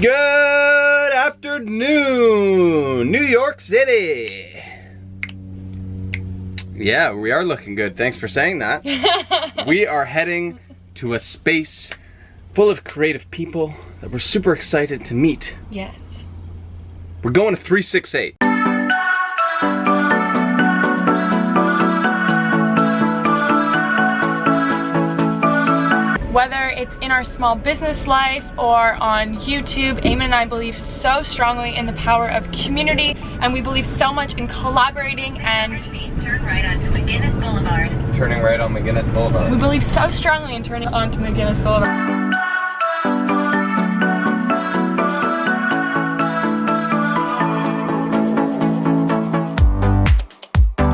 Good afternoon, New York City. Yeah, we are looking good. Thanks for saying that. We are heading to a space full of creative people that we're super excited to meet. Yes. We're going to 368. Whether it's in our small business life or on YouTube, Eamon and I believe so strongly in the power of community, and we believe so much in collaborating and... Turn right onto McGinnis Boulevard. Turning right on McGinnis Boulevard. We believe so strongly in turning onto McGinnis Boulevard.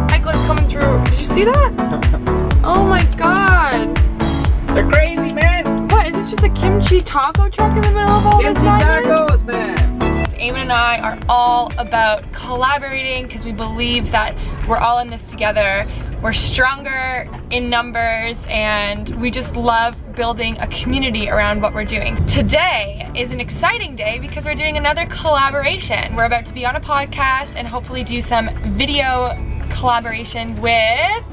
Cyclists coming through. Did you see that? Oh my god. They're crazy, man. What, is this just a kimchi taco truck in the middle of all this madness? Tacos, man. Eamon and I are all about collaborating because we believe that we're all in this together. We're stronger in numbers and we just love building a community around what we're doing. Today is an exciting day because we're doing another collaboration. We're about to be on a podcast and hopefully do some video collaboration with...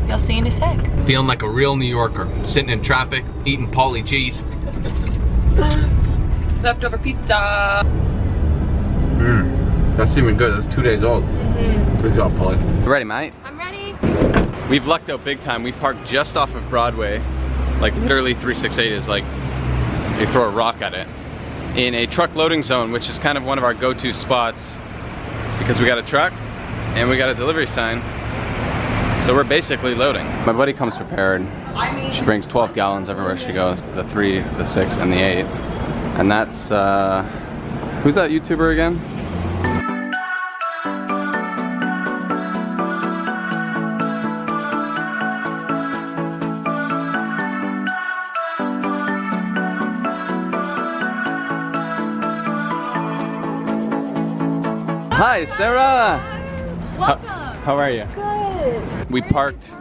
You'll see in a sec. Feeling like a real New Yorker, sitting in traffic, eating Pauly G's. Leftover pizza. That's even good. That's 2 days old. Good job, Pauly. You ready, mate? I'm ready. We've lucked out big time. We parked just off of Broadway. Like literally 368 is like, you throw a rock at it. In a truck loading zone, which is kind of one of our go-to spots because we got a truck and we got a delivery sign. So we're basically loading. My buddy comes prepared. She brings 12 gallons everywhere she goes. The 3, the 6, and the 8. And that's, who's that YouTuber again? Hi, Sarah! Welcome. How are you? Good. We parked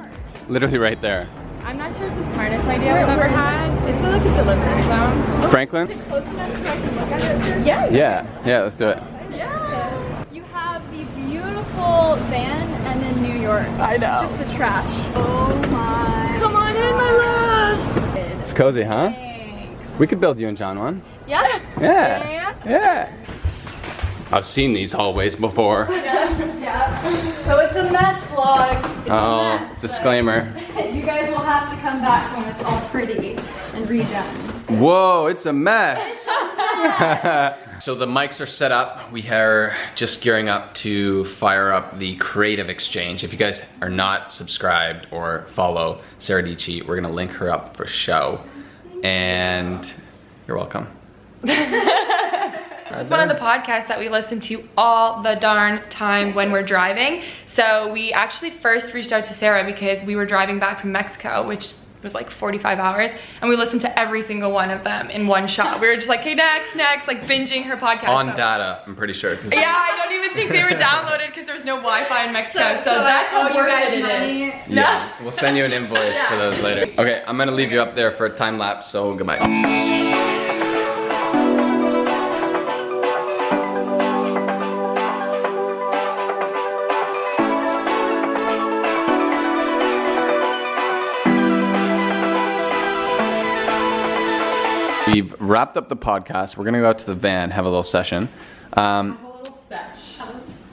literally right there. I'm not sure if it's the smartest idea I've ever had. It's like a delivery zone. Franklin's? Close enough so I can look at it? Yeah, let's do it. Yeah. You have the beautiful van and then New York. I know. Just the trash. Oh my. Come on in, my love. It's cozy, huh? Thanks. We could build you and John one. Yeah. Yeah. I've seen these hallways before. Yeah. So it's a mess vlog. It's a mess, disclaimer. but you guys will have to come back when it's all pretty and redone. Whoa, it's a mess. So the mics are set up. We are just gearing up to fire up the creative exchange. If you guys are not subscribed or follow Sarah Dici, we're gonna link her up for show. And you're welcome. This is one of the podcasts that we listen to all the darn time when we're driving. So we actually first reached out to Sarah because we were driving back from Mexico, which was like 45 hours, and we listened to every single one of them in one shot. We were just like, hey, next, like binging her podcast. On data, I'm pretty sure. Yeah, I don't even think they were downloaded because there was no Wi-Fi in Mexico. So that's I owe how you worth guys it money. is. Yeah, we'll send you an invoice for those later. Okay, I'm gonna leave you up there for a time lapse, so goodbye. We've wrapped up the podcast. We're gonna go out to the van, have a little session.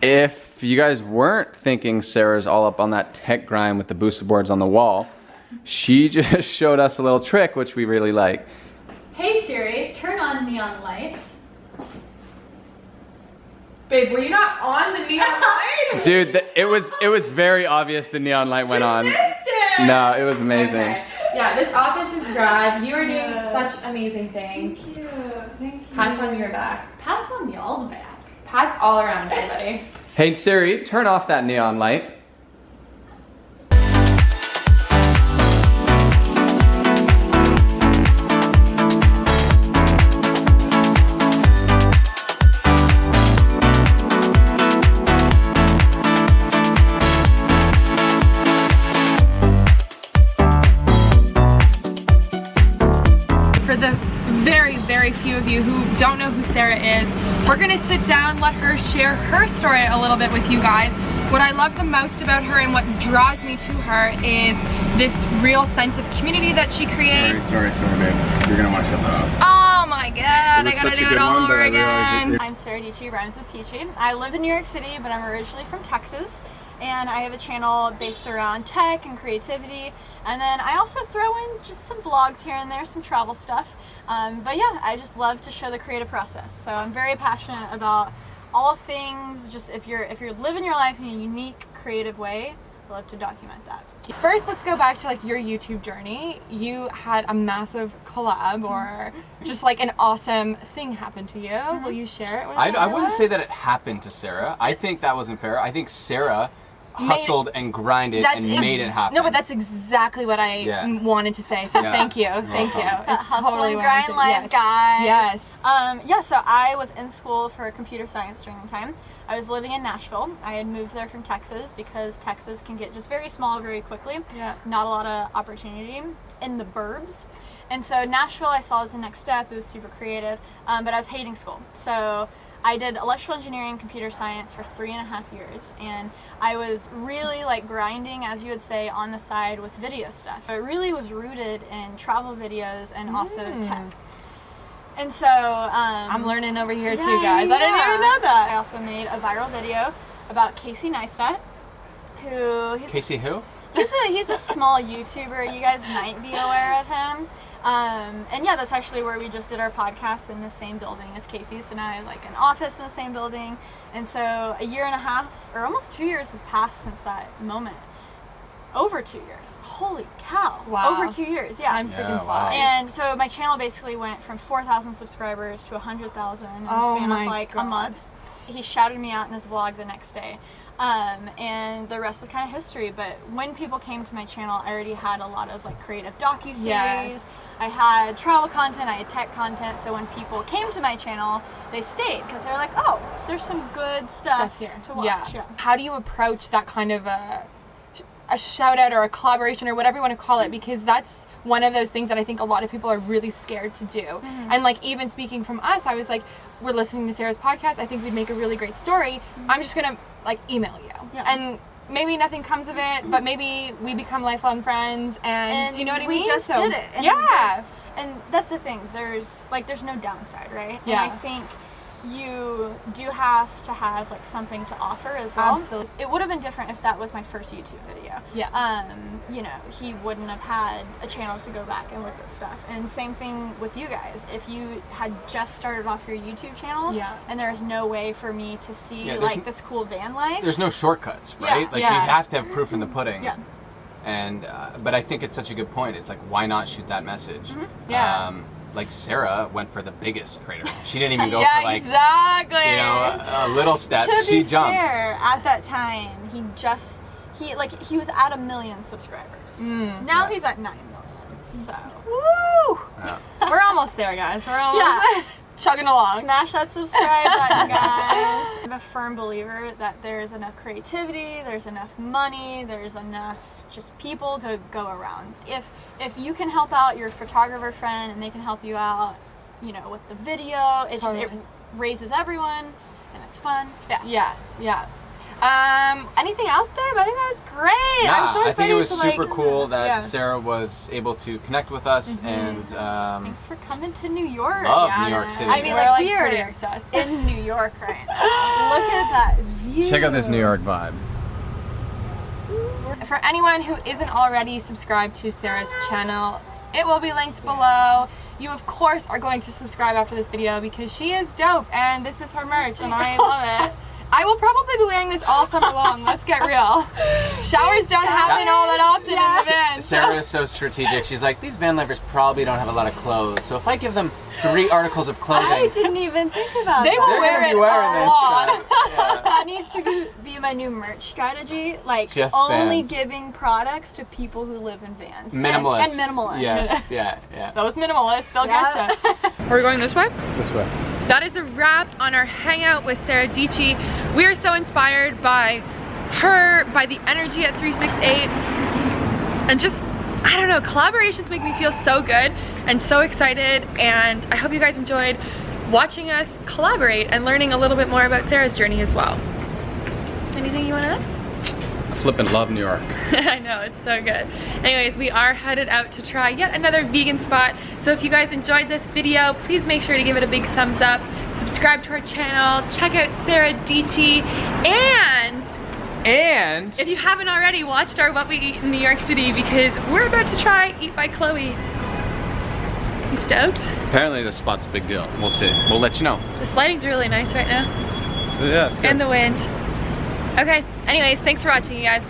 If you guys weren't thinking Sarah's all up on that tech grind with the booster boards on the wall, she just showed us a little trick, which we really like. Hey Siri, turn on neon light. Babe, were you not on the neon light? Dude, it was very obvious the neon light went on. Missed it. No, it was amazing. Okay. Yeah, this office is rad. You are doing such amazing things. Thank you. Thank you. Pats on your back. Pats on y'all's back. Pats all around everybody. Hey Siri, turn off that neon light. For the very, very few few of you who don't know who Sarah is. We're gonna sit down, let her share her story a little bit with you guys. What I love the most about her and what draws me to her is this real sense of community that she creates. Sorry, babe. You're gonna want to shut that off. Oh my god, I gotta do it all over again. I'm Sarah Dici, rhymes with Peachy. I live in New York City, but I'm originally from Texas. And I have a channel based around tech and creativity, and then I also throw in just some vlogs here and there, some travel stuff. But yeah, I just love to show the creative process. So I'm very passionate about all things. Just if you're living your life in a unique, creative way, I love to document that. First, let's go back to like your YouTube journey. You had a massive collab or just like an awesome thing happen to you. Will you share it with us? I wouldn't say that it happened to Sarah. I think that wasn't fair. I think Sarah hustled and grinded and made it happen. No, but that's exactly what I wanted to say. So thank you, thank you. It's hustle totally and grind life, guys. Yes. Yeah. So I was in school for computer science during the time. I was living in Nashville. I had moved there from Texas because Texas can get just very small very quickly. Yeah. Not a lot of opportunity in the burbs. And so Nashville I saw as the next step. It was super creative, but I was hating school. So I did electrical engineering, computer science for 3.5 years, and I was really like grinding, as you would say, on the side with video stuff. It really was rooted in travel videos and also tech. And so I'm learning over here too, guys. I didn't even know that. I also made a viral video about Casey Neistat, Casey who? He's a small YouTuber. You guys might be aware of him. And yeah, that's actually where we just did our podcast, in the same building as Casey. So now I have like an office in the same building. And so 1.5 years, or almost 2 years has passed since that moment. Over 2 years. Holy cow. Wow. Over 2 years, yeah. Time freaking flies. And so my channel basically went from 4,000 subscribers to 100,000 in the span of like a month. He shouted me out in his vlog the next day. And the rest was kind of history. But when people came to my channel, I already had a lot of like creative docu-series. Yes. I had travel content, I had tech content. So when people came to my channel, they stayed because they were like, oh, there's some good stuff here to watch. Yeah. How do you approach that kind of a shout out or a collaboration or whatever you want to call it? Because that's one of those things that I think a lot of people are really scared to do. And like, even speaking from us, I was like, we're listening to Sarah's podcast, I think we'd make a really great story. I'm just gonna like email you. And maybe nothing comes of it, but maybe we become lifelong friends, and do you know what I mean? We just did it. And and that's the thing, there's no downside, right? Yeah. And I think you do have to have like something to offer as well. Absolutely. It would have been different if that was my first YouTube video. Yeah. You know, he wouldn't have had a channel to go back and look at stuff. And same thing with you guys. If you had just started off your YouTube channel, and there's no way for me to see like this cool van life. There's no shortcuts, right? Like you have to have proof in the pudding. Yeah. And but I think it's such a good point. It's like, why not shoot that message? Like Sarah went for the biggest crater. She didn't even go for like you know, a little step. She jumped. Fair, at that time, he was at 1 million subscribers. Now he's at 9 million. So woo! We're almost there, guys. We're almost chugging along. Smash that subscribe button, guys. I'm a firm believer that there's enough creativity, there's enough money, there's enough just people to go around. If you can help out your photographer friend and they can help you out, you know, with the video, it raises everyone and it's fun. Anything else, babe? I think that was great. I'm so excited. I think it was super cool that Sarah was able to connect with us, and thanks for coming to New York. Love New York City. I mean, like here in New York right now. Look at that view. Check out this New York vibe. For anyone who isn't already subscribed to Sarah's channel, it will be linked below. You of course are going to subscribe after this video because she is dope and this is her merch and I love it. I will probably be wearing this all summer long, let's get real. Showers don't happen all that often in the van. Sarah is so strategic. She's like, these van lifers probably don't have a lot of clothes, so if I give them 3 articles of clothing. I didn't even think about that. They will wear it all. That needs to be my new merch strategy. Like, just only giving products to people who live in vans. Minimalist. And minimalists. Yes, yeah. Those minimalists, they'll get you. Are we going this way? This way. That is a wrap on our hangout with Sarah Dici. We are so inspired by her, by the energy at 368, and just I don't know, collaborations make me feel so good and so excited, and I hope you guys enjoyed watching us collaborate and learning a little bit more about Sarah's journey as well. Anything you want to add? I flippin' love New York. I know, it's so good. Anyways, we are headed out to try yet another vegan spot. So if you guys enjoyed this video, please make sure to give it a big thumbs up, subscribe to our channel, check out Sarah Dici, and if you haven't already, watched our What We Eat in New York City, because we're about to try Eat by Chloe. You stoked? Apparently this spot's a big deal. We'll see. We'll let you know. This lighting's really nice right now. So yeah, it's good. And the wind. Okay, anyways, thanks for watching, you guys.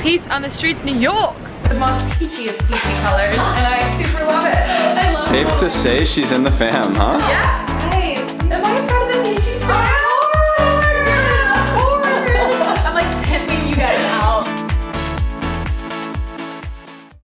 Peace on the streets, New York. The most peachy of peachy colors, and I super love it. Safe to say she's in the fam, huh? Yeah.